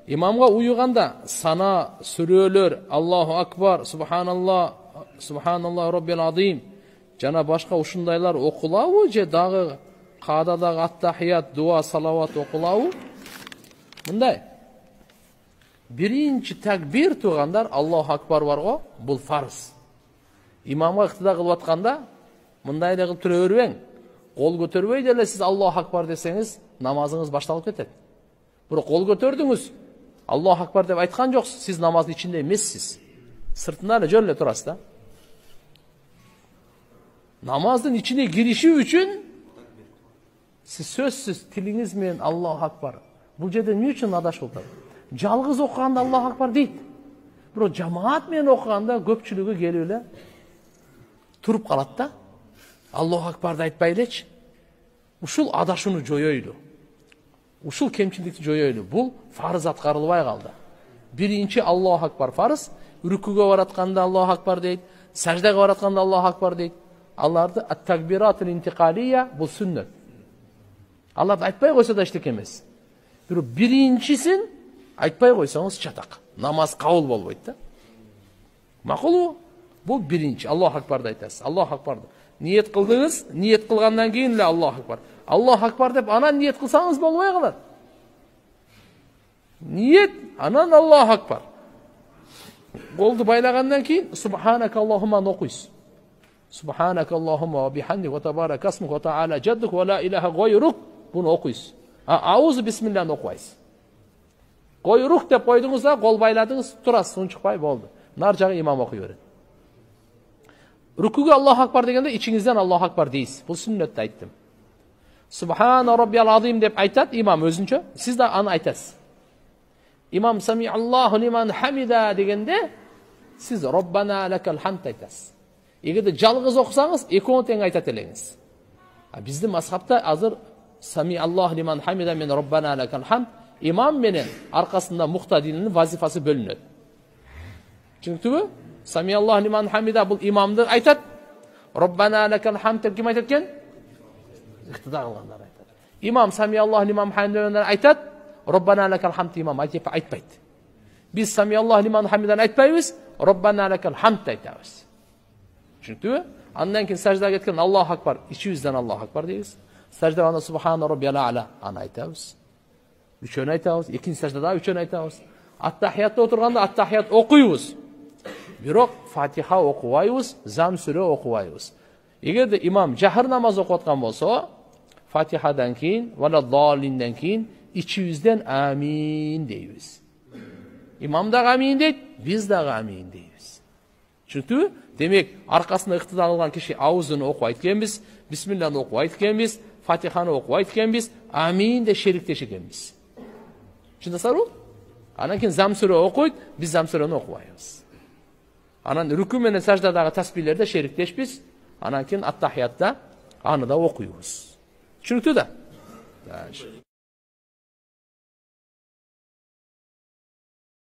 имамга уюганда сана, сүрөлөр, Аллаху акбар, субханаллах, субханаллах роббил азим жана башка ушундайлар окулабы же дагы каададагы аттахият, дуа, салават окулабы? Мындай. Биринчи такбир тугандар Аллаху акбар бар го, бул фарз. Имамга ыктыда кылып атканда мындай да кылып тура бербең. Кол көтөрбөй деле сиз Аллаху акбар десеңиз, намазыңыз башталып кетет. Бирок кол көтөрдүңүз, Аллаху акбар деп айткан жоксуз, сиз намаздын ичинде эмессиз. Сыртында эле жөн эле турасыз да. Намаздын ичине кириши үчүн сиз сөзсүз тилиңиз менен Аллаху акбар. Бул жерде эмне үчүн адашып атат? Жалгыз окуганда Аллаху акбар дейт. Бирок жамаат менен окуганда көпчүлүгү келип эле туруп калат да. Аллаху акбарды айтпай элечи. Ушул адашууну жоёйлу. Ушул кемчиликти жоёйлу. Бул фарыз аткарылбай калды. Биринчи Аллаху акбар фарыз, рүкүгө баратканда Аллаху акбар дейт, саждага баратканда Аллаху акбар дейт. Аларды ат-такбиратул интикалия бул сүннөт. Аларды айтпай койсо да эчтеке эмес. Бирок биринчисин айтпай койсоңуз чатак. Намаз кабыл болбойт да. Макулбу? Бул биринчи Аллаху акбарды айтасыз. Аллаху акбарды ниет кылдыңыз, ниет кылгандан кийин эле Аллаху акбар. Аллаху акбар деп анан ниет кылсаңыз болбой калат. Ниет, анан Аллаху акбар. Колду байлагандан кийин субханака Аллахумма окуйсуз. Субханака Аллахумма ва бихамдик ва табарак асмук ва таала жаддук ва ла илаха гайрук. Буну окуйсуз. Аузу бисмиллахны окуйсуз. Гайрук деп койдуңуз да, кол байладыңыз, турасыз, унчукпай болду. Нар жагы имам окуй берет. Рүкүгө Аллаху акбар дегенде ичиңизден Аллаху акбар дейсиз. Бул сүннөттү айттым. Субхана роббил азим деп айтат имам өзүнчө, сиз да аны айтасыз. Имам сами Аллаху лиман хамида дегенде сиз роббана лакал хамд айтасыз. Эгерде жалгыз окусаңыз, экөөнү тең айтат элеңиз. Биздин мазхабта азыр сами Аллаху лиман хамида мен роббана лакал хамд имам менен аркасында муктадинин вазифасы бөлүнөт. Түшүндүңүзбү? Сами Аллаху лиман хамида бул имамды айтат. Роббана лакал хамд деп ким айтат экен? Ыктыда кылгандар айтат. Имам сами Аллаху лиман хамида айтат. Роббана лакал хамд имам айтпайт. Биз сами Аллаху лиман хамидан айтпайбыз, роббана лакал хамд айтабыз. Түшүндүңүзбү? Андан кийин саждага кеткен Аллаху акбар, ичибизден Аллаху акбар дейбиз. Саждага субхана роббил а'ла аны айтабыз. Үчөөнү айтабыз, экинчи саждада үчөөнү айтабыз. Ат-тахиятта отурганда ат-тахият окуйбуз. Бирок Фатиха окубайбыз, зам сүрө окубайбыз. Эгерде имам жахыр намаз окуп аткан болсо, Фатихадан кийин, вала далинден кийин ичибизден амин дейбиз. Имам дагы амин дейт, биз дагы амин дейбиз. Түшүндүңүзбү? Демек, аркасында ыктыда кылган киши аузун окубайт экенбиз, бисмиллахны окубайт экенбиз, Фатиханы окубайт экенбиз, амин де шериктеш экенбиз. Түшүндүңүзбү? Анан кийин зам сүрө окуйт, биз зам сүрөнү окубайбыз. Анан рүкү менен саждадагы тасбийлерде шериктешпиз. Анан кийин ат-тахиятта аны да окуйбуз. Түшүнүктүү да?